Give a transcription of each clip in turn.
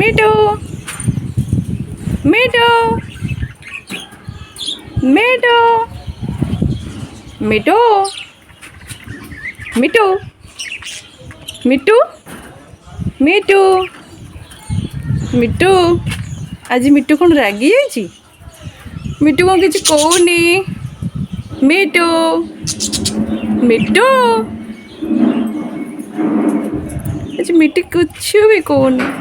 मिठू मिठू मिठू मिठू मिठू मिठू मिठू मिठू आज मिठू कौन रागी जाइए मिठू कौन किसी कहूनी मिठू मिठू आज मिठू कुछ भी कहूनी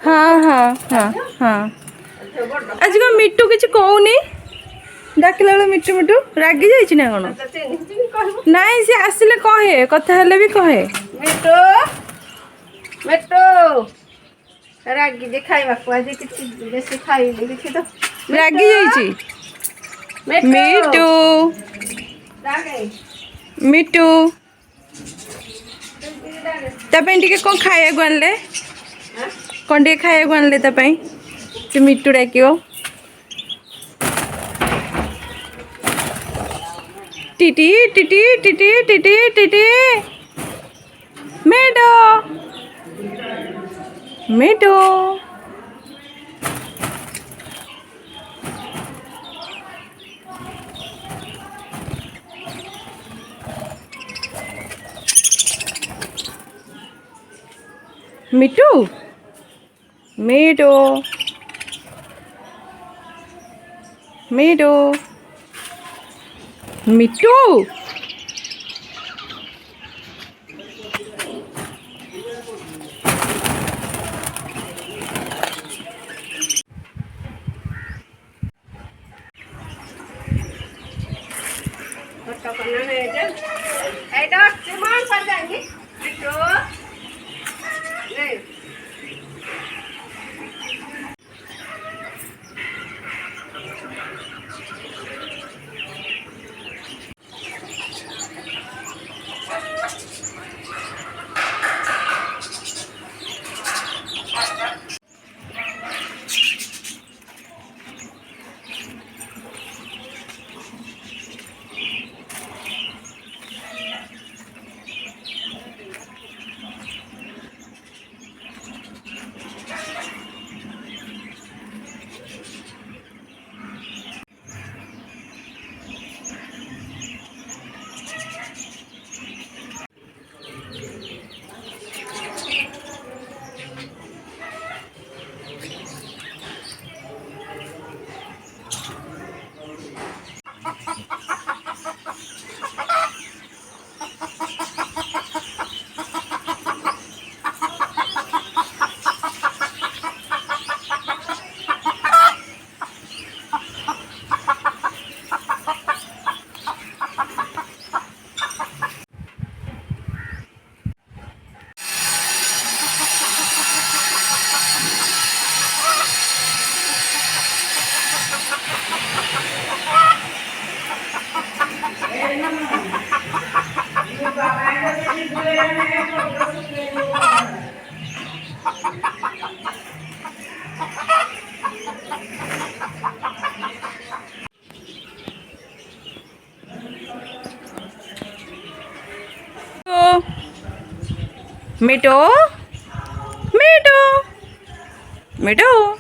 हाँ हाँ हाँ हाँ आज कौन मिठू किसी कहूनी डाकिला बेले मिठू मिठू रागी जाइए ना कौन नाई सी आसिले कहे कथा हेले भी कहे मिठू मिठू रागी जे खाइबा को आज किछि बेसी खाइले किछि तो रागी जाइए मिठू रागे मिठू तापाई टिके कौन खाया को आनले कौन टिके खाया को आनले तापाई से मिठू डाकियो टिटी टिटी टिटी टिटी टिटी मिठू मिठू मिठू मिठू मिठू मिठू तो करना है जे एडा सिमान पर जाएंगे मिठू नहीं मिठू मिठू मिठू